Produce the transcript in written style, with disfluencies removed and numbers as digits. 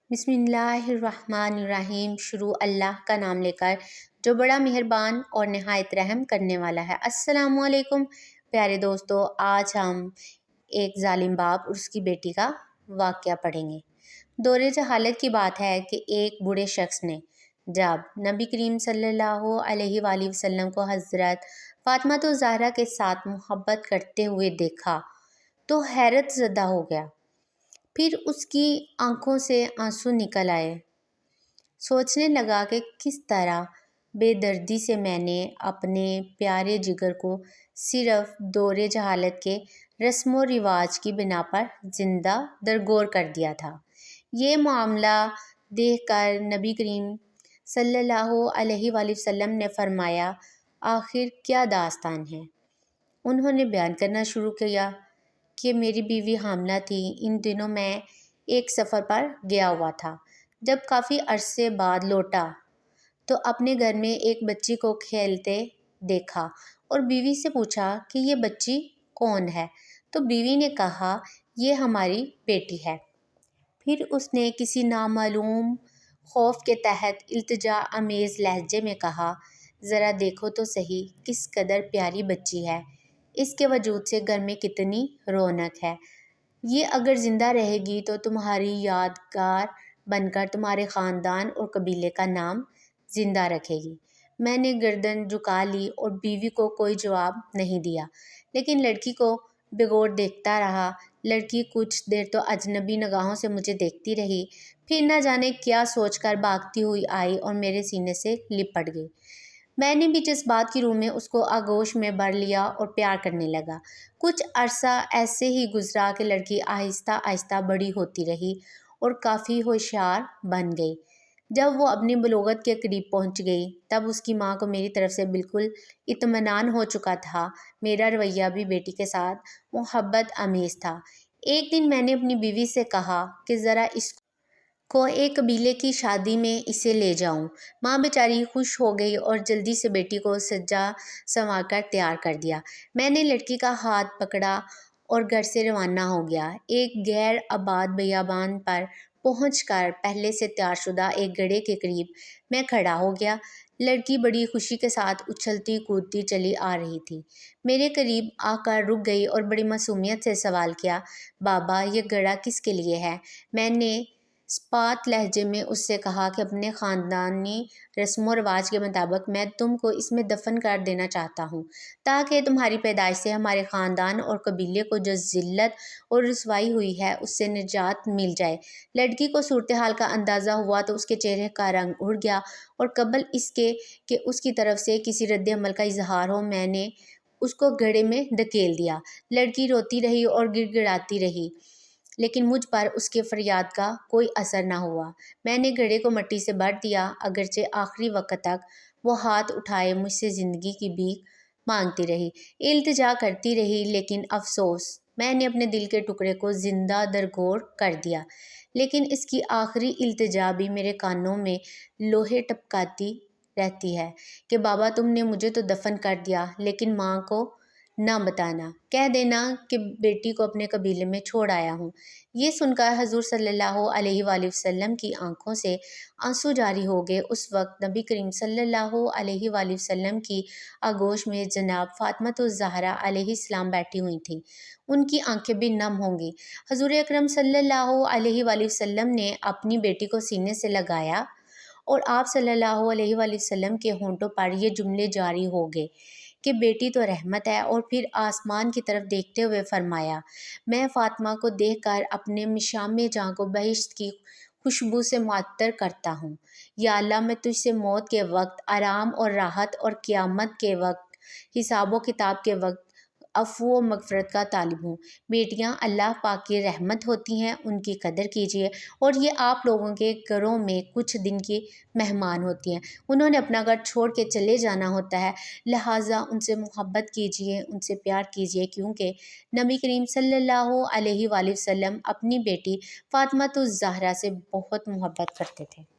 بسم اللہ الرحمن الرحیم۔ شروع اللہ کا نام لے کر جو بڑا مہربان اور نہایت رحم کرنے والا ہے۔ السلام علیکم پیارے دوستو، آج ہم ایک ظالم باپ اور اس کی بیٹی کا واقعہ پڑھیں گے۔ دور جہالت کی بات ہے کہ ایک بوڑھے شخص نے جب نبی کریم صلی اللہ علیہ وآلہ وسلم کو حضرت فاطمہ الزہرا کے ساتھ محبت کرتے ہوئے دیکھا تو حیرت زدہ ہو گیا۔ پھر اس کی آنکھوں سے آنسو نکل آئے۔ سوچنے لگا کہ کس طرح بے دردی سے میں نے اپنے پیارے جگر کو صرف دور جہالت کے رسم و رواج کی بنا پر زندہ درگور کر دیا تھا۔ یہ معاملہ دیکھ کر نبی کریم صلی اللہ علیہ وآلہ وسلم نے فرمایا، آخر کیا داستان ہے؟ انہوں نے بیان کرنا شروع کیا کہ میری بیوی حاملہ تھی۔ ان دنوں میں ایک سفر پر گیا ہوا تھا۔ جب کافی عرصے بعد لوٹا تو اپنے گھر میں ایک بچی کو کھیلتے دیکھا اور بیوی سے پوچھا کہ یہ بچی کون ہے؟ تو بیوی نے کہا، یہ ہماری بیٹی ہے۔ پھر اس نے کسی نامعلوم خوف کے تحت التجا آمیز لہجے میں کہا، ذرا دیکھو تو صحیح کس قدر پیاری بچی ہے۔ اس کے وجود سے گھر میں کتنی رونق ہے۔ یہ اگر زندہ رہے گی تو تمہاری یادگار بن کر تمہارے خاندان اور قبیلے کا نام زندہ رکھے گی۔ میں نے گردن جھکا لی اور بیوی کو کوئی جواب نہیں دیا، لیکن لڑکی کو بے غور دیکھتا رہا۔ لڑکی کچھ دیر تو اجنبی نگاہوں سے مجھے دیکھتی رہی، پھر نہ جانے کیا سوچ کر بھاگتی ہوئی آئی اور میرے سینے سے لپٹ گئی۔ میں نے بھی جذبات کی روح میں اس کو آغوش میں بھر لیا اور پیار کرنے لگا۔ کچھ عرصہ ایسے ہی گزرا کہ لڑکی آہستہ آہستہ بڑی ہوتی رہی اور کافی ہوشیار بن گئی۔ جب وہ اپنی بلوغت کے قریب پہنچ گئی تب اس کی ماں کو میری طرف سے بالکل اطمینان ہو چکا تھا۔ میرا رویہ بھی بیٹی کے ساتھ محبت آمیز تھا۔ ایک دن میں نے اپنی بیوی سے کہا کہ ذرا اس کو ایک قبیلے کی شادی میں اسے لے جاؤں۔ ماں بیچاری خوش ہو گئی اور جلدی سے بیٹی کو سجا سنوار کر تیار کر دیا۔ میں نے لڑکی کا ہاتھ پکڑا اور گھر سے روانہ ہو گیا۔ ایک غیر آباد بیابان پر پہنچ کر پہلے سے تیار شدہ ایک گڑھے کے قریب میں کھڑا ہو گیا۔ لڑکی بڑی خوشی کے ساتھ اچھلتی کودتی چلی آ رہی تھی۔ میرے قریب آ کر رک گئی اور بڑی معصومیت سے سوال کیا، بابا یہ گڑھا کس کے لیے ہے؟ میں نے اسپات لہجے میں اس سے کہا کہ اپنے خاندانی رسم و رواج کے مطابق میں تم کو اس میں دفن کر دینا چاہتا ہوں، تاکہ تمہاری پیدائش سے ہمارے خاندان اور قبیلے کو جو ذلت اور رسوائی ہوئی ہے اس سے نجات مل جائے۔ لڑکی کو صورتحال کا اندازہ ہوا تو اس کے چہرے کا رنگ اڑ گیا اور قبل اس کے کہ اس کی طرف سے کسی رد عمل کا اظہار ہو میں نے اس کو گڑھے میں دھکیل دیا۔ لڑکی روتی رہی اور گڑ گڑاتی رہی، لیکن مجھ پر اس کے فریاد کا کوئی اثر نہ ہوا۔ میں نے گڑھے کو مٹی سے بھر دیا، اگرچہ آخری وقت تک وہ ہاتھ اٹھائے مجھ سے زندگی کی بھیک مانگتی رہی، التجا کرتی رہی، لیکن افسوس میں نے اپنے دل کے ٹکڑے کو زندہ درگور کر دیا۔ لیکن اس کی آخری التجا بھی میرے کانوں میں لوہے ٹپکاتی رہتی ہے کہ بابا تم نے مجھے تو دفن کر دیا، لیکن ماں کو نہ بتانا، کہہ دینا کہ بیٹی کو اپنے قبیلے میں چھوڑ آیا ہوں۔ یہ سن کر حضور صلی اللہ علیہ وآلہ وسلم کی آنکھوں سے آنسو جاری ہو گئے۔ اس وقت نبی کریم صلی اللہ علیہ وآلہ وسلم کی آغوش میں جناب فاطمہ الزہرا علیہ السلام بیٹھی ہوئی تھیں۔ ان کی آنکھیں بھی نم ہوں گی۔ حضور اکرم صلی اللہ علیہ وآلہ وسلم نے اپنی بیٹی کو سینے سے لگایا اور آپ صلی اللہ علیہ وآلہ وسلم کے ہونٹوں پر یہ جملے جاری ہو گئے کہ بیٹی تو رحمت ہے، اور پھر آسمان کی طرف دیکھتے ہوئے فرمایا، میں فاطمہ کو دیکھ کر اپنے مشام جاں کو بہشت کی خوشبو سے معطر کرتا ہوں۔ یا اللہ میں تجھ سے موت کے وقت آرام اور راحت اور قیامت کے وقت حساب و کتاب کے وقت عفو و مغفرت کا طالب ہوں۔ بیٹیاں اللہ پاک کی رحمت ہوتی ہیں، ان کی قدر کیجیے، اور یہ آپ لوگوں کے گھروں میں کچھ دن کی مہمان ہوتی ہیں، انہوں نے اپنا گھر چھوڑ کے چلے جانا ہوتا ہے، لہٰذا ان سے محبت کیجیے، ان سے پیار کیجیے، کیونکہ نبی کریم صلی اللہ علیہ وآلہ وسلم اپنی بیٹی فاطمہ الزہرا سے بہت محبت کرتے تھے۔